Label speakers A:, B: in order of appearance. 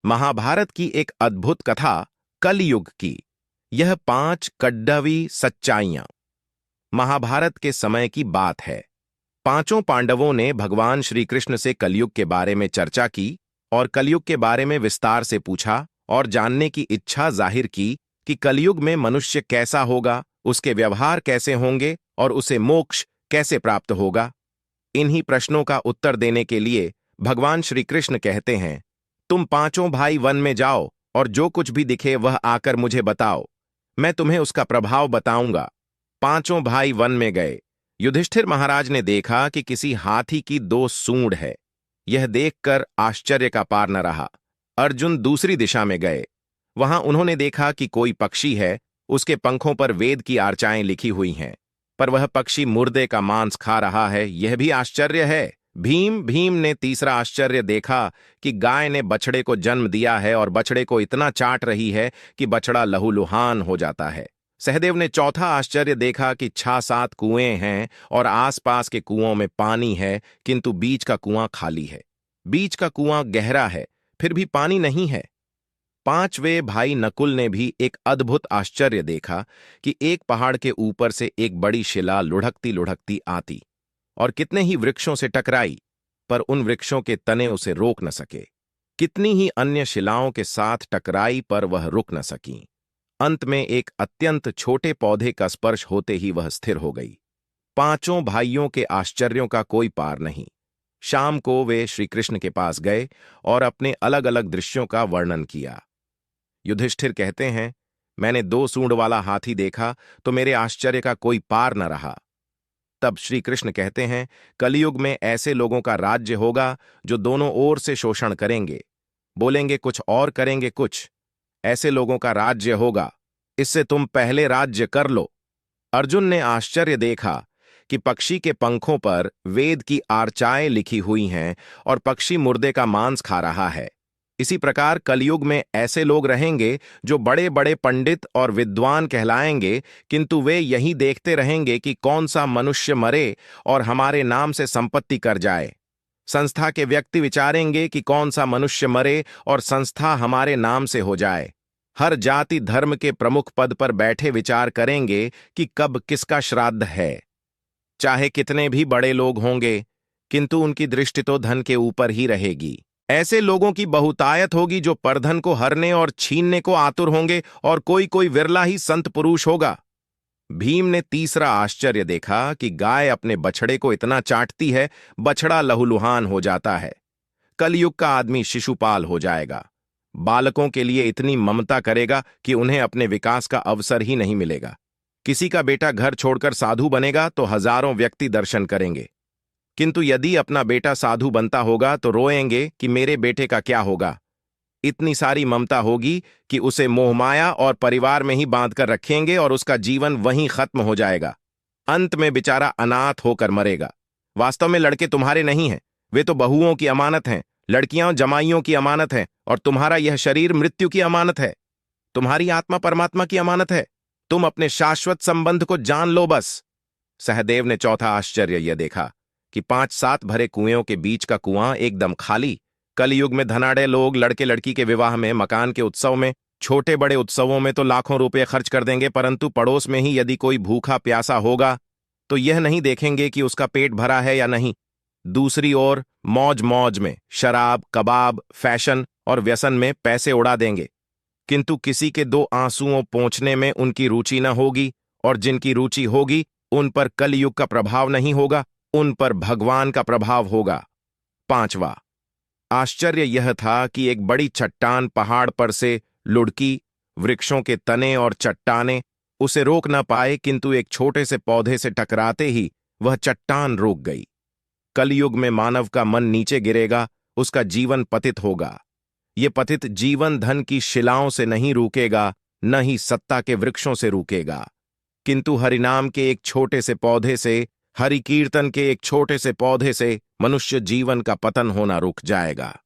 A: महाभारत की एक अद्भुत कथा कलयुग की। यह 5 कड्डावी सच्चाइयां। महाभारत के समय की बात है। पांचों पांडवों ने भगवान श्री कृष्ण से कलयुग के बारे में चर्चा की और कलयुग के बारे में विस्तार से पूछा और जानने की इच्छा जाहिर की कि कलयुग में मनुष्य कैसा होगा, उसके व्यवहार कैसे होंगे और उसे मोक्ष कैसे प्राप्त होगा। इन्हीं प्रश्नों का उत्तर देने के लिए भगवान श्री कृष्ण कहते हैं, तुम पांचों भाई वन में जाओ और जो कुछ भी दिखे वह आकर मुझे बताओ, मैं तुम्हें उसका प्रभाव बताऊंगा। पांचों भाई वन में गए। युधिष्ठिर महाराज ने देखा कि किसी हाथी की 2 सूंड है। यह देखकर आश्चर्य का पार न रहा। अर्जुन दूसरी दिशा में गए। वहां उन्होंने देखा कि कोई पक्षी है, उसके पंखों पर वेद की आर्चाएं लिखी हुई हैं, पर वह पक्षी मुर्दे का मांस खा रहा है, यह भी आश्चर्य है। भीम ने तीसरा आश्चर्य देखा कि गाय ने बछड़े को जन्म दिया है और बछड़े को इतना चाट रही है कि बछड़ा लहूलुहान हो जाता है। सहदेव ने चौथा आश्चर्य देखा कि 6-7 कुएं हैं और आसपास के कुओं में पानी है, किंतु बीच का कुआं खाली है। बीच का कुआं गहरा है, फिर भी पानी नहीं है। पांचवें भाई नकुल ने भी एक अद्भुत आश्चर्य देखा कि एक पहाड़ के ऊपर से एक बड़ी शिला लुढ़कती लुढ़कती आती और कितने ही वृक्षों से टकराई, पर उन वृक्षों के तने उसे रोक न सके। कितनी ही अन्य शिलाओं के साथ टकराई, पर वह रुक न सकी। अंत में एक अत्यंत छोटे पौधे का स्पर्श होते ही वह स्थिर हो गई। पांचों भाइयों के आश्चर्यों का कोई पार नहीं। शाम को वे श्री कृष्ण के पास गए और अपने अलग अलग दृश्यों का वर्णन किया। युधिष्ठिर कहते हैं, मैंने 2 सूंड वाला हाथी देखा तो मेरे आश्चर्य का कोई पार न रहा। तब श्री कृष्ण कहते हैं, कलयुग में ऐसे लोगों का राज्य होगा जो दोनों ओर से शोषण करेंगे, बोलेंगे कुछ और करेंगे कुछ। ऐसे लोगों का राज्य होगा, इससे तुम पहले राज्य कर लो। अर्जुन ने आश्चर्य देखा कि पक्षी के पंखों पर वेद की आर्चाएं लिखी हुई हैं और पक्षी मुर्दे का मांस खा रहा है। इसी प्रकार कलयुग में ऐसे लोग रहेंगे जो बड़े बड़े पंडित और विद्वान कहलाएंगे, किंतु वे यही देखते रहेंगे कि कौन सा मनुष्य मरे और हमारे नाम से संपत्ति कर जाए। संस्था के व्यक्ति विचारेंगे कि कौन सा मनुष्य मरे और संस्था हमारे नाम से हो जाए। हर जाति धर्म के प्रमुख पद पर बैठे विचार करेंगे कि कब किसका श्राद्ध है। चाहे कितने भी बड़े लोग होंगे, किंतु उनकी दृष्टि तो धन के ऊपर ही रहेगी। ऐसे लोगों की बहुतायत होगी जो परधन को हरने और छीनने को आतुर होंगे, और कोई कोई विरला ही संत पुरुष होगा। भीम ने तीसरा आश्चर्य देखा कि गाय अपने बछड़े को इतना चाटती है, बछड़ा लहूलुहान हो जाता है। कलयुग का आदमी शिशुपाल हो जाएगा। बालकों के लिए इतनी ममता करेगा कि उन्हें अपने विकास का अवसर ही नहीं मिलेगा। किसी का बेटा घर छोड़कर साधु बनेगा तो हजारों व्यक्ति दर्शन करेंगे, किंतु यदि अपना बेटा साधु बनता होगा तो रोएंगे कि मेरे बेटे का क्या होगा। इतनी सारी ममता होगी कि उसे मोहमाया और परिवार में ही बांध कर रखेंगे और उसका जीवन वहीं खत्म हो जाएगा। अंत में बेचारा अनाथ होकर मरेगा। वास्तव में लड़के तुम्हारे नहीं हैं, वे तो बहुओं की अमानत हैं। लड़कियां जमाइयों की अमानत हैं और तुम्हारा यह शरीर मृत्यु की अमानत है। तुम्हारी आत्मा परमात्मा की अमानत है। तुम अपने शाश्वत संबंध को जान लो बस। सहदेव ने चौथा आश्चर्य यह देखा कि 5-7 भरे कुएं के बीच का कुआं एकदम खाली। कलयुग में धनाढ़े लोग लड़के लड़की के विवाह में, मकान के उत्सव में, छोटे बड़े उत्सवों में तो लाखों रुपए खर्च कर देंगे, परंतु पड़ोस में ही यदि कोई भूखा प्यासा होगा तो यह नहीं देखेंगे कि उसका पेट भरा है या नहीं। दूसरी ओर मौज मौज में शराब, कबाब, फैशन और व्यसन में पैसे उड़ा देंगे, किंतु किसी के 2 आंसुओं पोंछने में उनकी रुचि न होगी, और जिनकी रुचि होगी उन पर कलयुग का प्रभाव नहीं होगा, उन पर भगवान का प्रभाव होगा। 5वां आश्चर्य यह था कि एक बड़ी चट्टान पहाड़ पर से लुढ़की। वृक्षों के तने और चट्टाने उसे रोक न पाए, किंतु एक छोटे से पौधे से टकराते ही वह चट्टान रुक गई। कलयुग में मानव का मन नीचे गिरेगा, उसका जीवन पतित होगा। ये पतित जीवन धन की शिलाओं से नहीं रुकेगा, न ही सत्ता के वृक्षों से रुकेगा, किंतु हरिनाम के एक छोटे से पौधे से, हरि कीर्तन के एक छोटे से पौधे से मनुष्य जीवन का पतन होना रुक जाएगा।